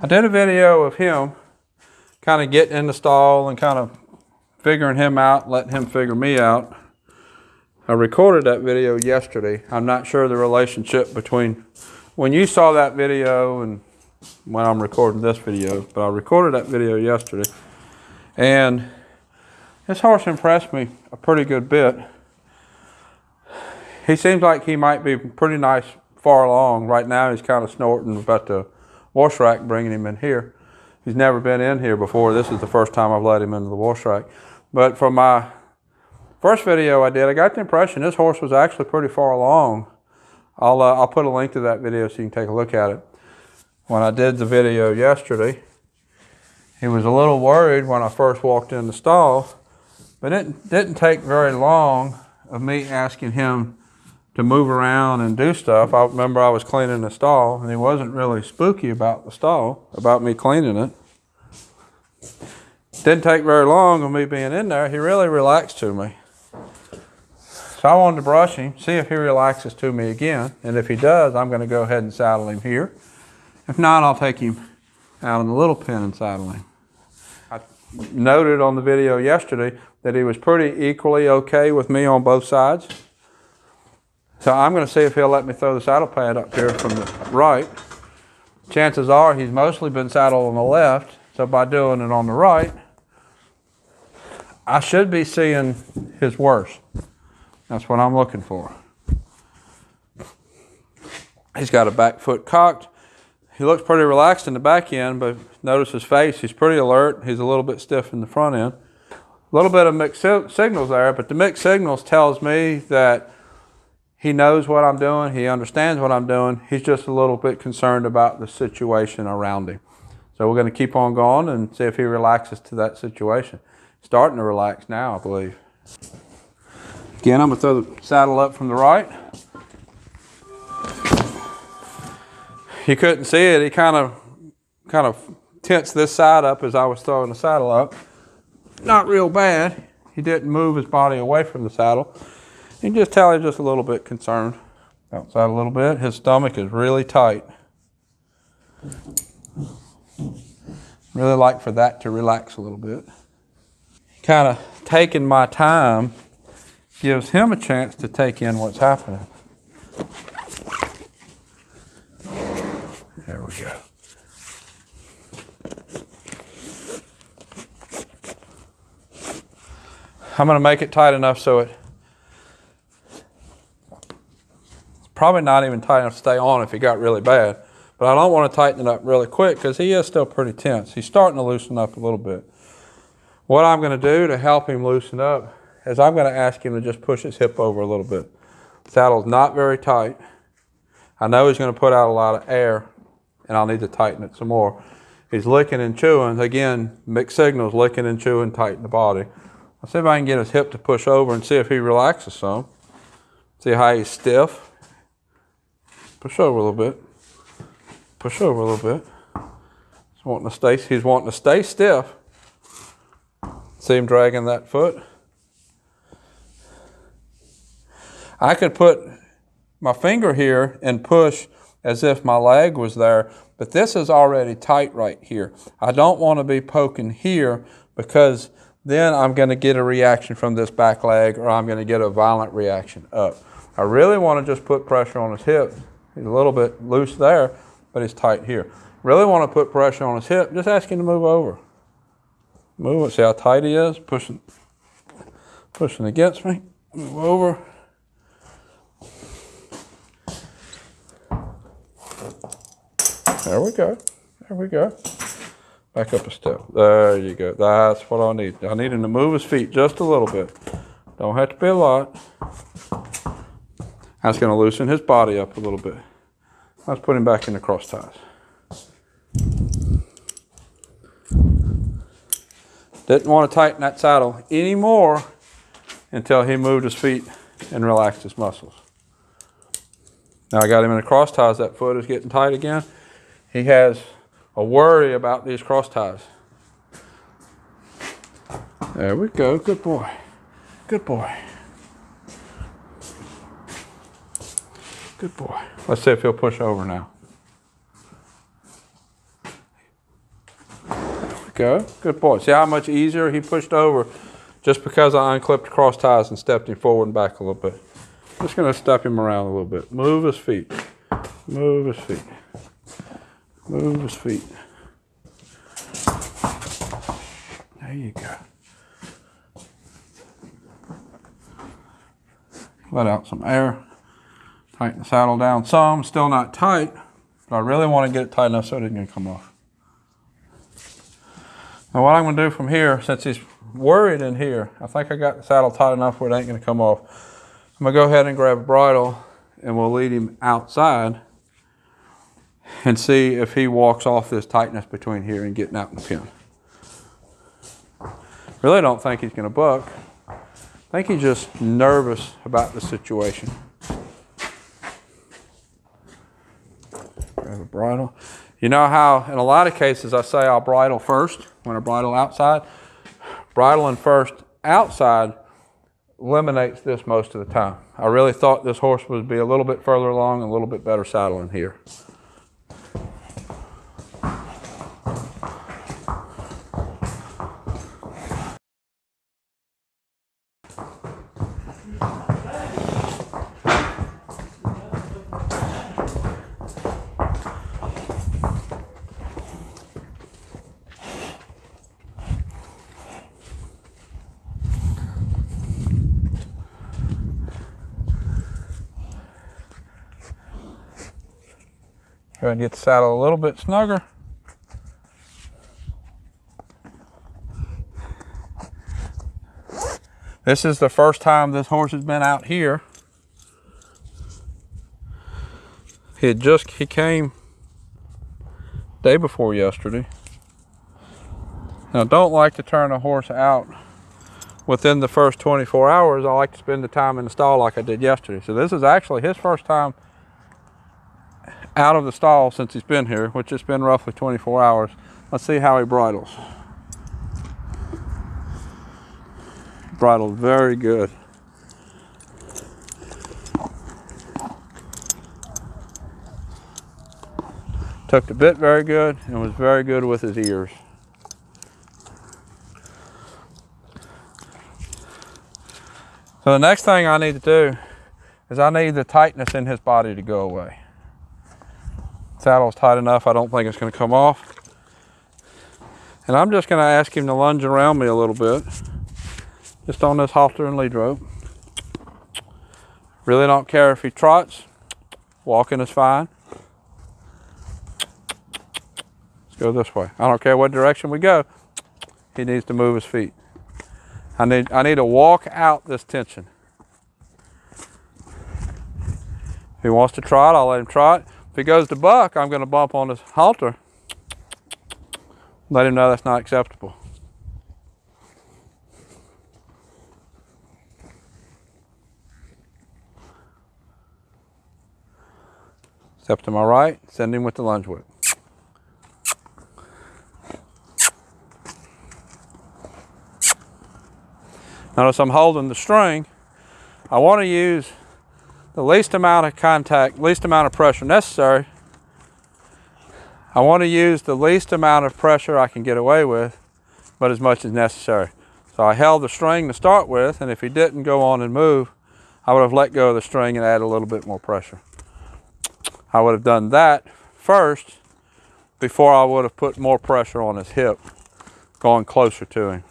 I did a video of him kind of getting in the stall and kind of figuring him out, letting him figure me out. I recorded that video yesterday. I'm not sure the relationship between when you saw that video and when I'm recording this video, but I recorded that video yesterday. And this horse impressed me a pretty good bit. He seems like he might be pretty nice far along. Right now he's kind of snorting about the wash rack, bringing him in here. He's never been in here before. This is the first time I've let him into the wash rack. But from my first video I did, I got the impression this horse was actually pretty far along. I'll put a link to that video so you can take a look at it. When I did the video yesterday, he was a little worried when I first walked in the stall, but it didn't take very long of me asking him to move around and do stuff. I remember I was cleaning the stall, and he wasn't really spooky about the stall, about me cleaning it. Didn't take very long of me being in there. He really relaxed to me. So I wanted to brush him, see if he relaxes to me again, and if he does, I'm going to go ahead and saddle him here. If not, I'll take him out in the little pen and saddle him. I noted on the video yesterday that he was pretty equally okay with me on both sides. So I'm going to see if he'll let me throw the saddle pad up here from the right. Chances are he's mostly been saddled on the left, so by doing it on the right, I should be seeing his worst. That's what I'm looking for. He's got a back foot cocked. He looks pretty relaxed in the back end, but notice his face, he's pretty alert. He's a little bit stiff in the front end. A little bit of mixed signals there, but the mixed signals tells me that he knows what I'm doing. He understands what I'm doing. He's just a little bit concerned about the situation around him. So we're going to keep on going and see if he relaxes to that situation. Starting to relax now, I believe. Again, I'm going to throw the saddle up from the right. You couldn't see it. He kind of tensed this side up as I was throwing the saddle up. Not real bad. He didn't move his body away from the saddle. You can just tell he's just a little bit concerned. Outside a little bit. His stomach is really tight. Really like for that to relax a little bit. Kind of taking my time gives him a chance to take in what's happening. There we go. I'm going to make it tight enough so it's probably not even tight enough to stay on if he got really bad. But I don't want to tighten it up really quick because he is still pretty tense. He's starting to loosen up a little bit. What I'm going to do to help him loosen up is I'm going to ask him to just push his hip over a little bit. The saddle's not very tight. I know he's going to put out a lot of air, and I'll need to tighten it some more. He's licking and chewing. Again, mixed signals, licking and chewing, tighten the body. I'll see if I can get his hip to push over and see if he relaxes some. See how he's stiff. Push over a little bit. Push over a little bit. He's wanting to stay stiff. See him dragging that foot. I could put my finger here and push as if my leg was there, but this is already tight right here. I don't want to be poking here because then I'm going to get a reaction from this back leg, or I'm going to get a violent reaction up. I really want to just put pressure on his hip. He's a little bit loose there, but he's tight here. Really want to put pressure on his hip. Just ask him to move over. Move it. See how tight he is? Pushing against me. Move over. There we go. There we go. Back up a step. There you go. That's what I need. I need him to move his feet just a little bit. Don't have to be a lot. That's going to loosen his body up a little bit. Let's put him back in the cross ties. Didn't want to tighten that saddle anymore until he moved his feet and relaxed his muscles. Now I got him in the cross ties. That foot is getting tight again. He has a worry about these cross ties. There we go. Good boy. Good boy. Good boy. Let's see if he'll push over now. go. Good boy. See how much easier he pushed over just because I unclipped the cross ties and stepped him forward and back a little bit. Just going to step him around a little bit. Move his feet. Move his feet. Move his feet. There you go. Let out some air. Tighten the saddle down some. Still not tight, but I really want to get it tight enough so it isn't going to come off. Now what I'm going to do from here, since he's worried in here, I think I got the saddle tight enough where it ain't going to come off. I'm going to go ahead and grab a bridle and we'll lead him outside and see if he walks off this tightness between here and getting out in the pen. Really don't think he's going to buck. I think he's just nervous about the situation. Grab a bridle. You know how in a lot of cases I say I'll bridle first when I bridle outside? Bridling first outside eliminates this most of the time. I really thought this horse would be a little bit further along and a little bit better saddling here. Go ahead and get the saddle a little bit snugger. This is the first time this horse has been out here. He came day before yesterday. Now, I don't like to turn a horse out within the first 24 hours. I like to spend the time in the stall like I did yesterday. So this is actually his first time out of the stall since he's been here, which has been roughly 24 hours. Let's see how he bridles. Bridled very good. Took the bit very good and was very good with his ears. So the next thing I need to do is I need the tightness in his body to go away. Saddle's tight enough, I don't think it's going to come off. And I'm just going to ask him to lunge around me a little bit, just on this halter and lead rope. Really don't care if he trots, walking is fine. Let's go this way. I don't care what direction we go, he needs to move his feet. I need to walk out this tension. If he wants to trot, I'll let him trot. If he goes to buck, I'm going to bump on his halter. Let him know that's not acceptable. Step to my right, send him with the lunge whip. Notice I'm holding the string. I want to use the least amount of contact, least amount of pressure necessary. I want to use the least amount of pressure I can get away with, but as much as necessary. So I held the string to start with, and if he didn't go on and move, I would have let go of the string and add a little bit more pressure. I would have done that first before I would have put more pressure on his hip, going closer to him.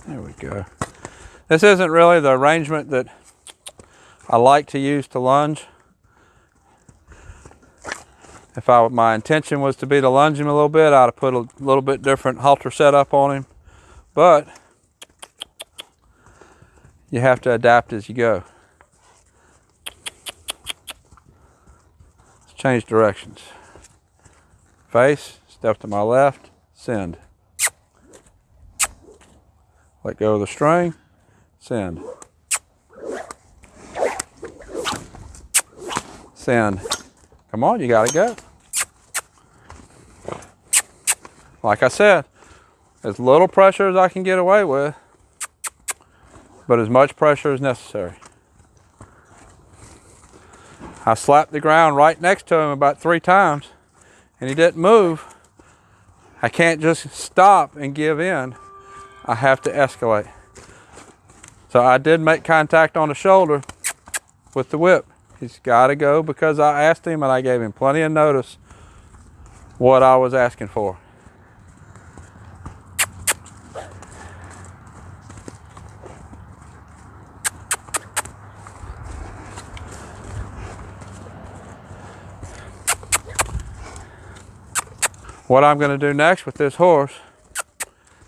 There we go. This isn't really the arrangement that I like to use to lunge. If my intention was to be to lunge him a little bit, I'd have put a little bit different halter setup on him. But you have to adapt as you go. Let's change directions. Face, step to my left, send. Let go of the string, send. Send. Come on, you gotta go. Like I said, as little pressure as I can get away with, but as much pressure as necessary. I slapped the ground right next to him about 3 times and he didn't move. I can't just stop and give in. I have to escalate. So I did make contact on the shoulder with the whip. He's got to go because I asked him and I gave him plenty of notice what I was asking for. What I'm going to do next with this horse,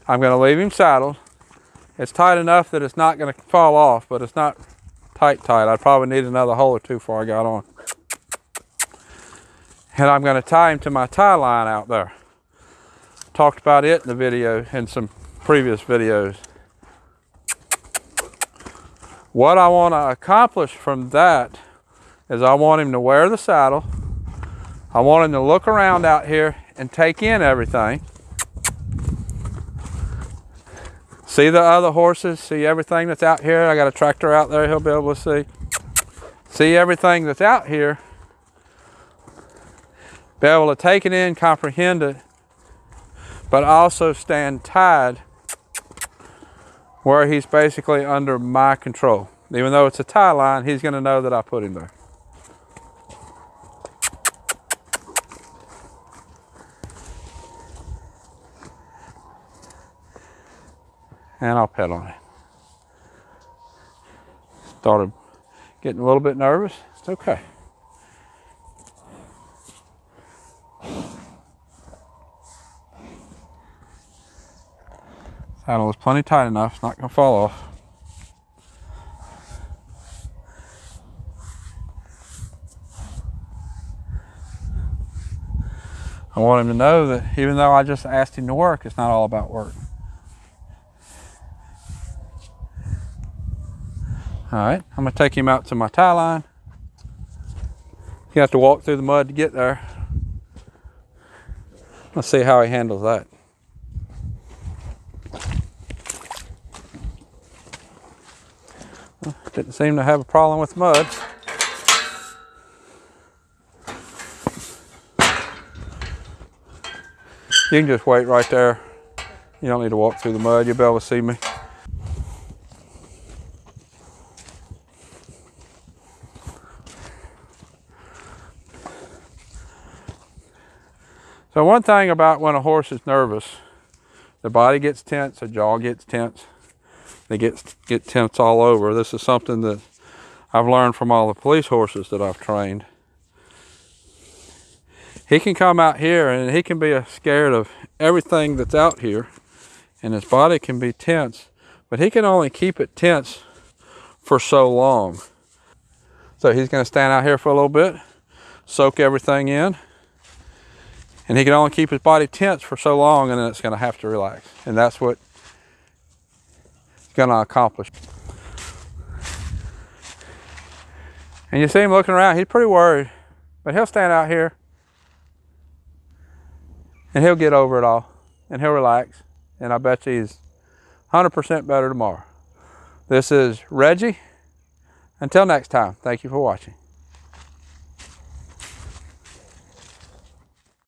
I'm going to leave him saddled. It's tight enough that it's not going to fall off, but it's not tight. I'd probably need another hole or two before I got on. And I'm going to tie him to my tie line out there. Talked about it in the video, in some previous videos. What I want to accomplish from that is I want him to wear the saddle. I want him to look around out here and take in everything. See the other horses, see everything that's out here. I got a tractor out there he'll be able to see. See everything that's out here. Be able to take it in, comprehend it, but also stand tied where he's basically under my control. Even though it's a tie line, he's going to know that I put him there. And I'll pet on it. Started getting a little bit nervous. It's okay. Saddle is plenty tight enough, it's not going to fall off. I want him to know that even though I just asked him to work, it's not all about work. All right, I'm gonna take him out to my tie line. You have to walk through the mud to get there. Let's see how he handles that. Didn't seem to have a problem with mud. You can just wait right there. You don't need to walk through the mud. You'll be able to see me. So one thing about when a horse is nervous, the body gets tense, the jaw gets tense. They get tense all over. This is something that I've learned from all the police horses that I've trained. He can come out here and he can be scared of everything that's out here, and his body can be tense, but he can only keep it tense for so long. So he's going to stand out here for a little bit, soak everything in, and he can only keep his body tense for so long, and then it's going to have to relax. And that's what it's going to accomplish. And you see him looking around, he's pretty worried, but he'll stand out here and he'll get over it all and he'll relax. And I bet you he's 100% better tomorrow. This is Reggie. Until next time, thank you for watching.